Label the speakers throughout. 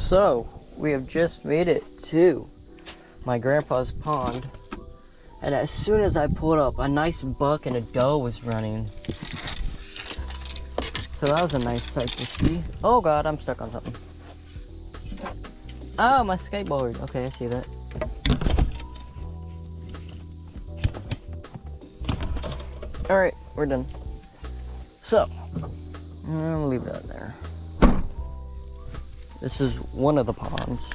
Speaker 1: So, we have just made it to my grandpa's pond. And as soon as I pulled up, a nice buck and a doe was running. So that was a nice sight to see. Oh God, I'm stuck on something. Oh, my skateboard. Okay, I see that. Alright, we're done. So, I'm gonna leave that there. This is one of the ponds.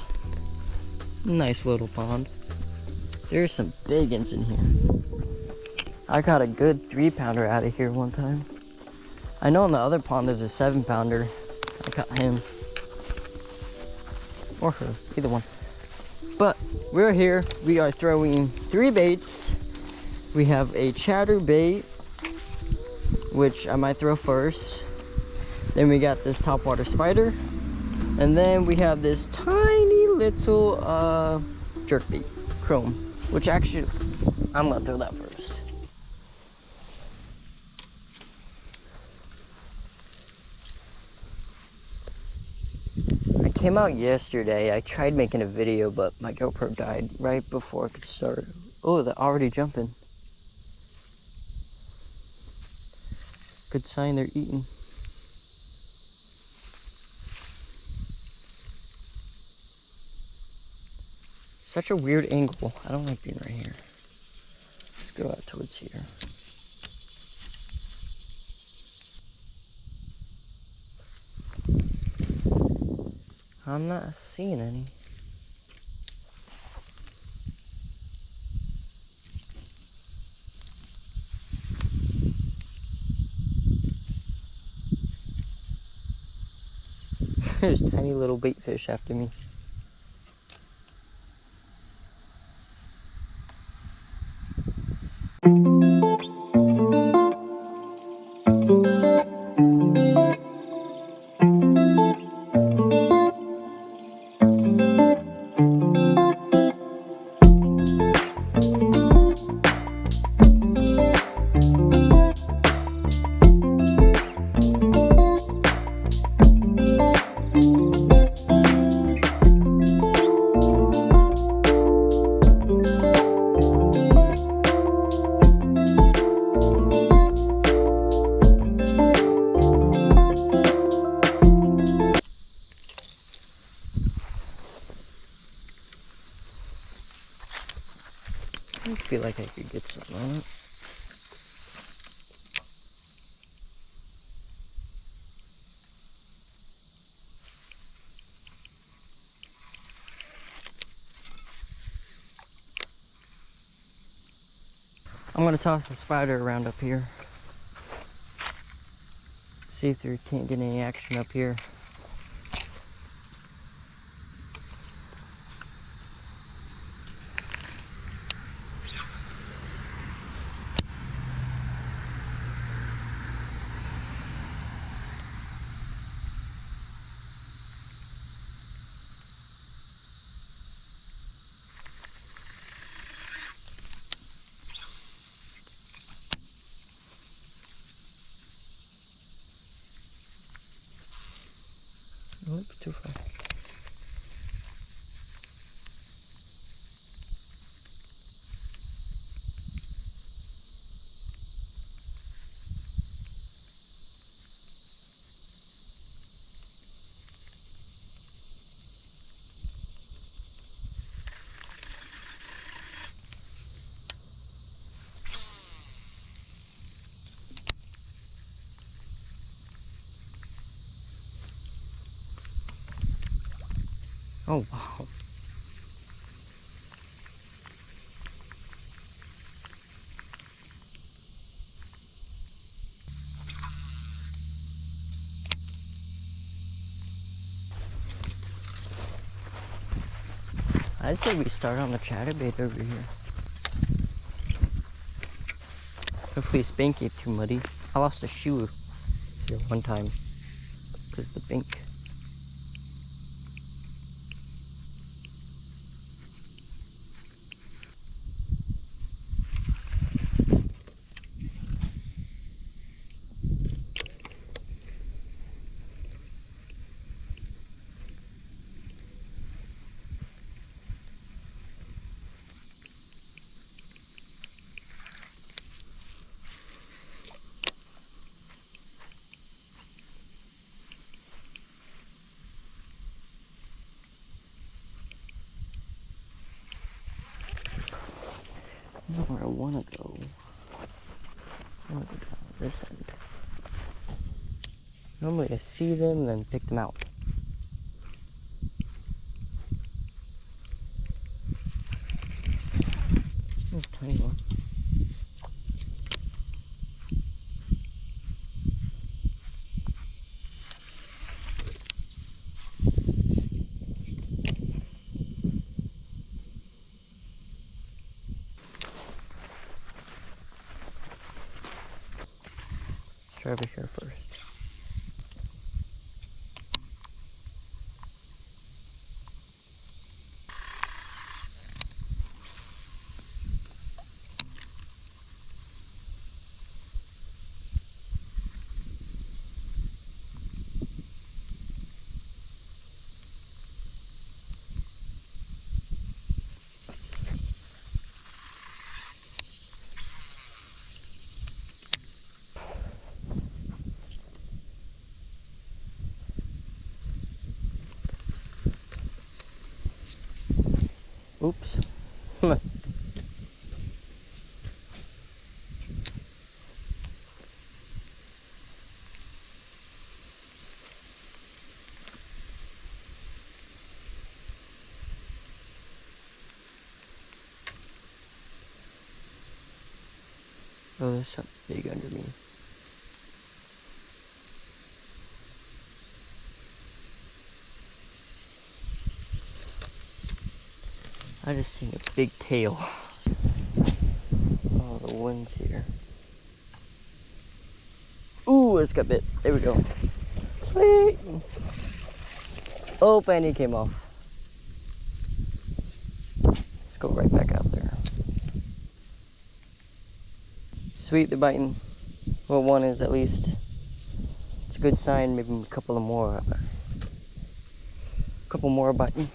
Speaker 1: Nice little pond. There's some big ones in here. I got a good 3-pounder out of here one time. I know in the other pond there's a 7-pounder. I caught him. Or her, either one. But we're here. We are throwing 3 baits. We have a chatterbait, which I might throw first. Then we got this topwater spider. And then we have this tiny little jerkbait, chrome. Which actually, I'm gonna throw that first. I came out yesterday. I tried making a video, but my GoPro died right before I could start. Oh, they're already jumping. Good sign they're eating. Such a weird angle. I don't like being right here. Let's go out towards here. I'm not seeing any. There's tiny little bait fish after me. I feel like I could get something on it. I'm gonna toss the spider around up here. See if there can't get any action up here. Nope, too far. Oh wow. I'd say we start on the chatterbait over here. Hopefully this bank ain't too muddy. I lost a shoe here one time because of the bank. I don't know where I want to go. I want to go down this end. Normally I see them and then pick them out. There's a tiny one. Try over here first. Oops. Oh, there's something big under me. I just seen a big tail. Oh, the wind's here. Ooh, it's got bit. There we go. Sweet. Oh, and he came off. Let's go right back out there. Sweet, they're biting. Well, one is at least. It's a good sign. Maybe a couple of more. A couple more biting.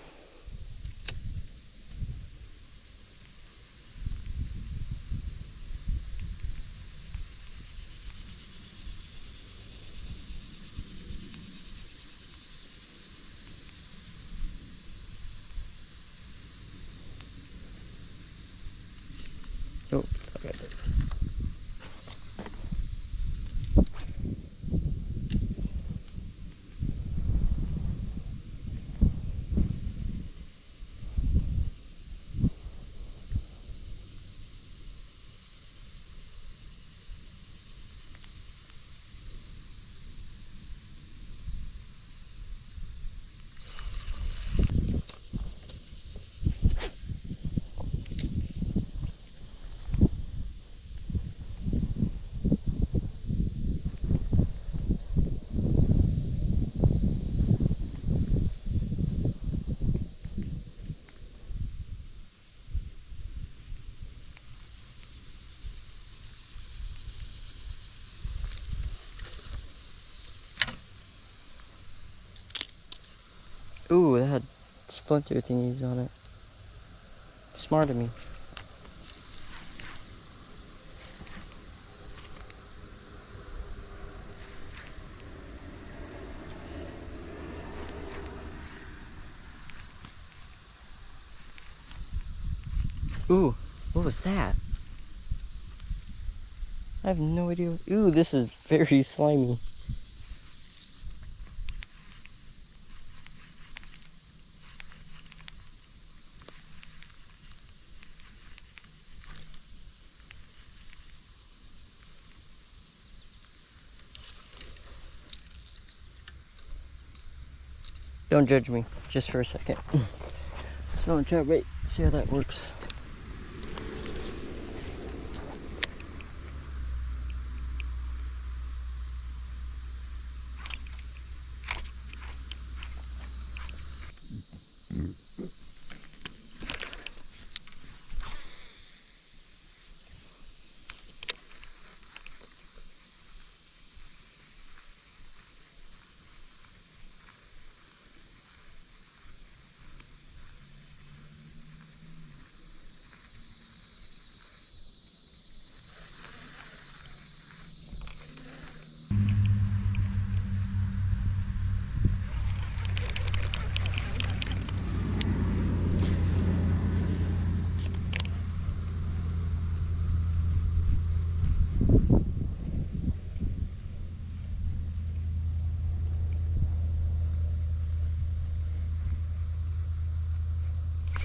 Speaker 1: Oh, okay. Ooh, that had splinter thingies on it. Smart of me. Ooh, what was that? I have no idea. Ooh, this is very slimy. Don't judge me, just for a second. So I'm trying to wait, see how that works.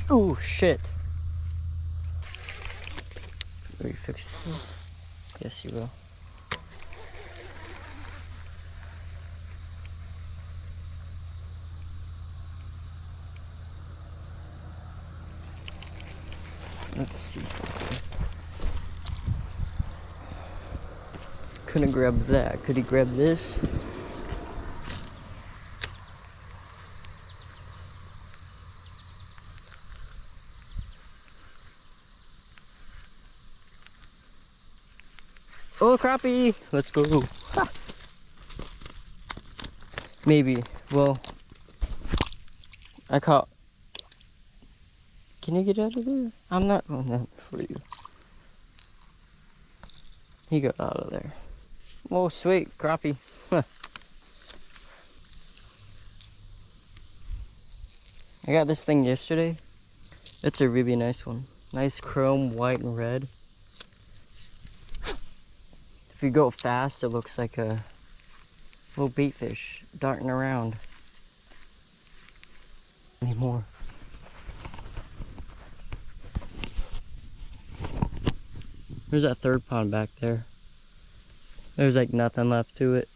Speaker 1: Oh shit. Will you fix it? Yes, you will. Let's see something. Couldn't grab that. Could he grab this? Oh, crappie! Let's go. Ha! Maybe. Well, I caught. Can you get out of there? I'm not going that for you. He got out of there. Oh, sweet, crappie. Huh. I got this thing yesterday. It's a really nice one. Nice chrome, white, and red. If you go fast, it looks like a little bait fish darting around. Anymore. There's that third pond back there. There's like nothing left to it.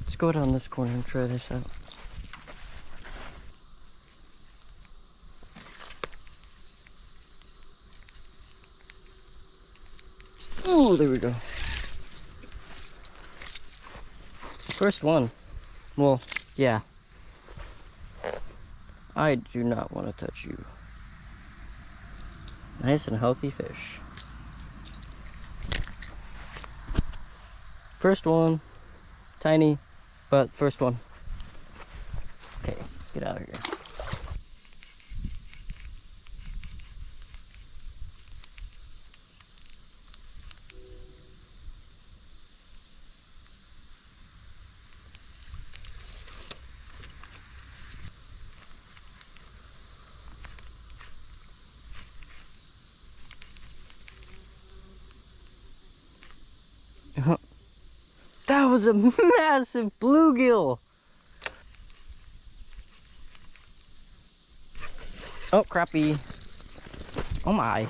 Speaker 1: Let's go down this corner and try this out. Oh, there we go. First one. Well, yeah. I do not want to touch you. Nice and healthy fish. First one. Tiny, but first one. Okay, get out of here. That was a massive bluegill. Oh, crappie. Oh my.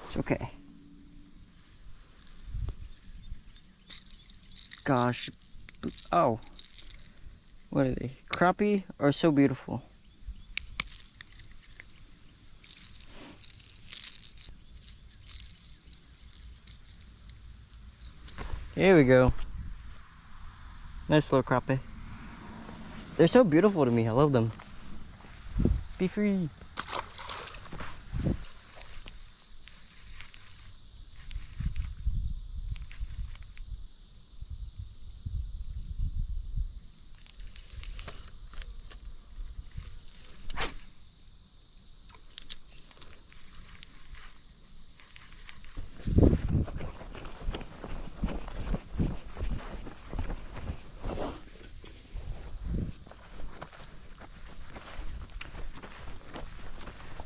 Speaker 1: It's okay. Gosh. Oh. What are they? Crappie are so beautiful. Here we go. Nice little crappie. They're so beautiful to me. I love them. Be free.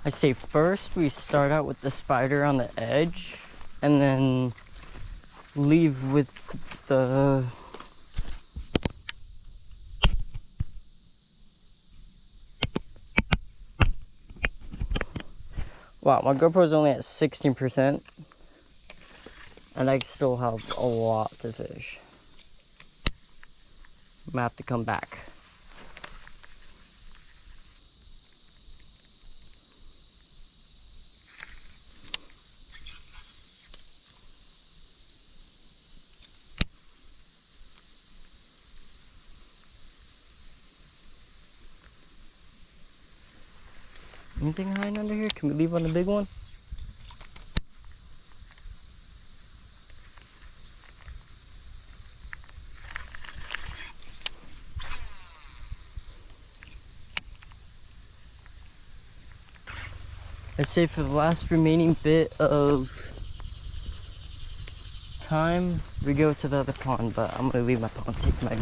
Speaker 1: I say first we start out with the spider on the edge and then leave with the wow, my GoPro's only at 16% and I still have a lot to fish. I'm gonna have to come back. Anything hiding under here? Can we leave on the big one? I'd say for the last remaining bit of time, we go to the other pond, but I'm gonna leave my pond, take my...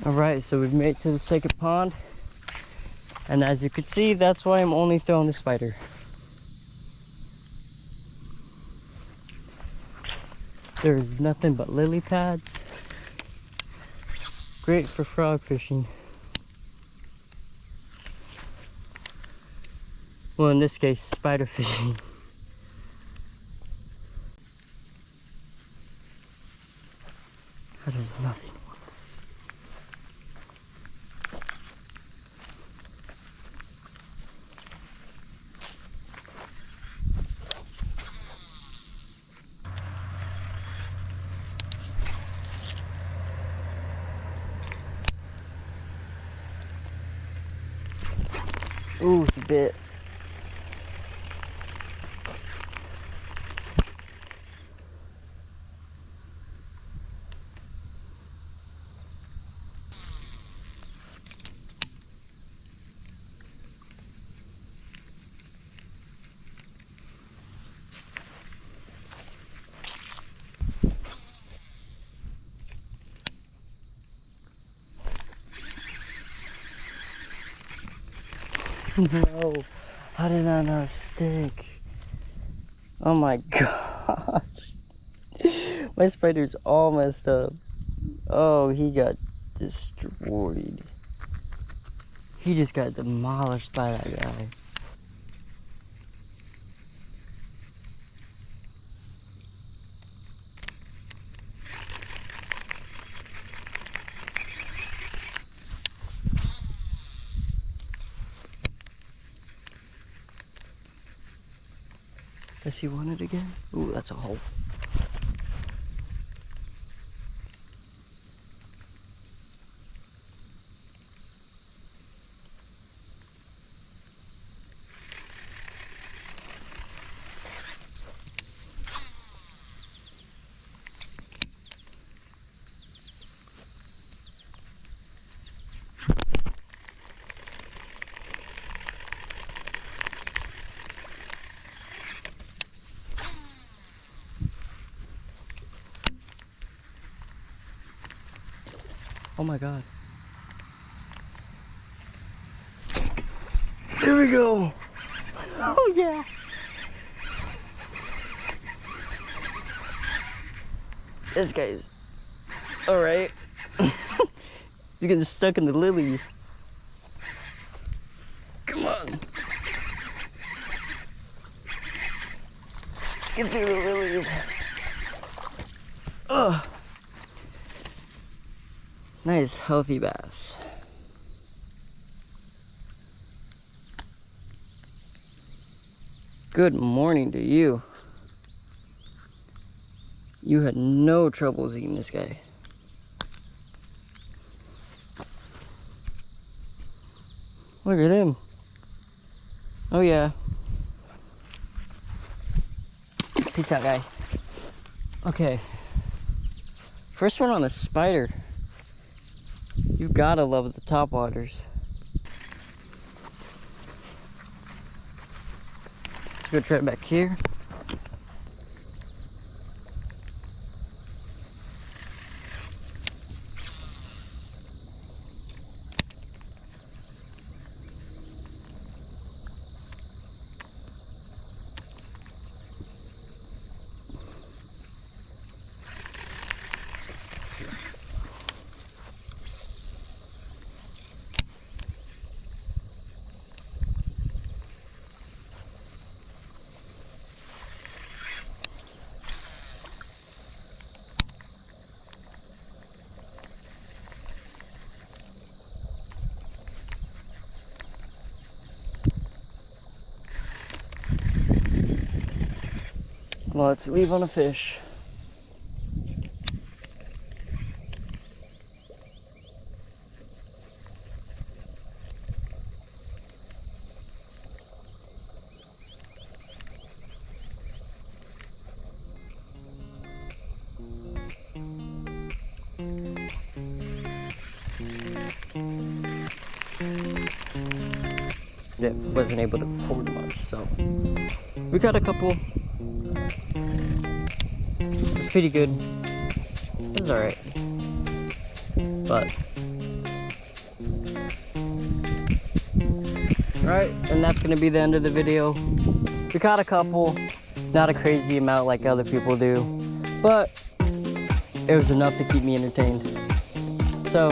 Speaker 1: Alright, so we've made it to the second pond. And as you can see, that's why I'm only throwing the spider. There's nothing but lily pads. Great for frog fishing. Well, in this case, spider fishing. That is nothing. Ooh, it's a bit. No, how did that not stick? Oh my gosh. My spider's all messed up. Oh, he got destroyed. He just got demolished by that guy. Does he want it again? Ooh, that's a hole. Oh my god. Here we go. Oh yeah. This guy's alright. He's getting stuck in the lilies. Come on. Get through the lilies. Ugh. Nice, healthy bass. Good morning to you. You had no troubles eating this guy. Look at him. Oh yeah. Peace out, guy. Okay. First one on the spider. You gotta love the topwaters. Let's go try it back here. Well, let's leave on a fish. It wasn't able to pull much, so we got a couple. It's pretty good. It was alright. But alright, and that's gonna be the end of the video. We caught a couple, not a crazy amount like other people do, but it was enough to keep me entertained. So